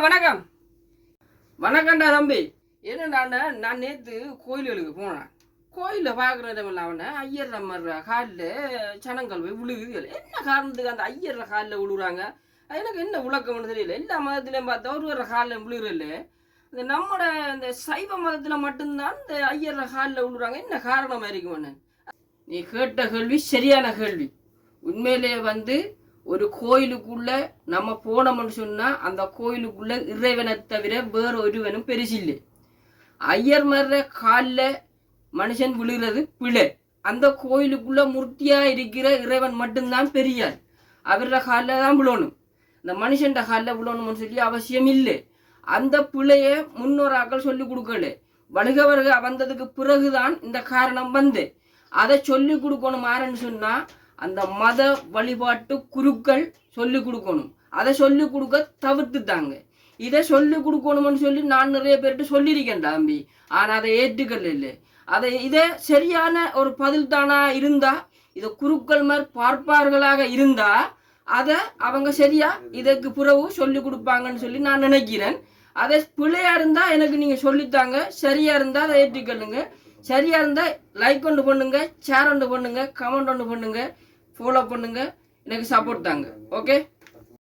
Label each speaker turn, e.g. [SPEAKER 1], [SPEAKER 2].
[SPEAKER 1] வணக்கம். வணக்கம்டா தம்பி. என்னடா நான் நேற்று கோயில்களுக்கு போனேன். கோயிலில் பார்க்குறதுமில்ல அவனை ஐயர் நம்ம காலில் சனங்கள் போய் விழுகுது. என்ன காரணத்துக்கு அந்த ஐயர் காலில் விழுகுறாங்க? எனக்கு என்ன விளக்கம்னு தெரியல. எல்லா மதத்துலையும் பார்த்தா ஒரு காலில் விழுகிறல்ல. இந்த நம்மளோட இந்த சைவ மதத்தில் மட்டும்தான் இந்த ஐயர் காலில் விழுறாங்க. என்ன காரணமாக இருக்குமென்னு நீ கேட்ட கேள்வி சரியான கேள்வி. உண்மையிலேயே ஒரு கோயிலுக்குள்ள நம்ம போனோம்னு சொன்னா அந்த கோயிலுக்குள்ள இறைவனை தவிர வேற ஒருவனும் பெருசில்லை. ஐயர் மர்ற காலில் மனுஷன் விழுகிறது பிழை. அந்த கோயிலுக்குள்ள மூர்த்தியா இருக்கிற இறைவன் மட்டும்தான் பெரியார். அவரோட காலில் தான் விழணும். இந்த மனுஷன் காலில் விழணும்னு சொல்லி அவசியம் இல்லை. அந்த பிழைய முன்னோராக்கள் சொல்லி கொடுக்கல. வழுகவர்க வந்ததுக்கு பிறகுதான் இந்த காரணம் அதை சொல்லி கொடுக்கணும். யாருன்னு சொன்னா அந்த மத வழிபாட்டு குருக்கள் சொல்லி கொடுக்கணும். அதை சொல்லி கொடுக்க தவிர்த்துட்டாங்க. இதை சொல்லி கொடுக்கணும்னு சொல்லி நான் நிறைய பேர்கிட்ட சொல்லியிருக்கேன் தம்பி. ஆனால் அதை ஏற்றுக்கல இல்லை. இதே சரியான ஒரு பதில் தானா இருந்தா, இதை குருக்கள் மாதிரி பார்ப்பார்களாக இருந்தா அதை அவங்க சரியா இதற்கு பிறகு சொல்லி கொடுப்பாங்கன்னு சொல்லி நான் நினைக்கிறேன். அதை பிள்ளையா இருந்தா எனக்கு நீங்க சொல்லித்தாங்க. சரியா இருந்தா அதை ஏற்றுக்கொள்ளுங்க. சரியா இருந்தா லைக் ஒன்று பண்ணுங்க, ஷேர் ஒன்று பண்ணுங்க, கமெண்ட் ஒன்று பண்ணுங்க, ஃபாலோ பண்ணுங்க, எனக்கு சப்போர்ட் தாங்க. ஓகே.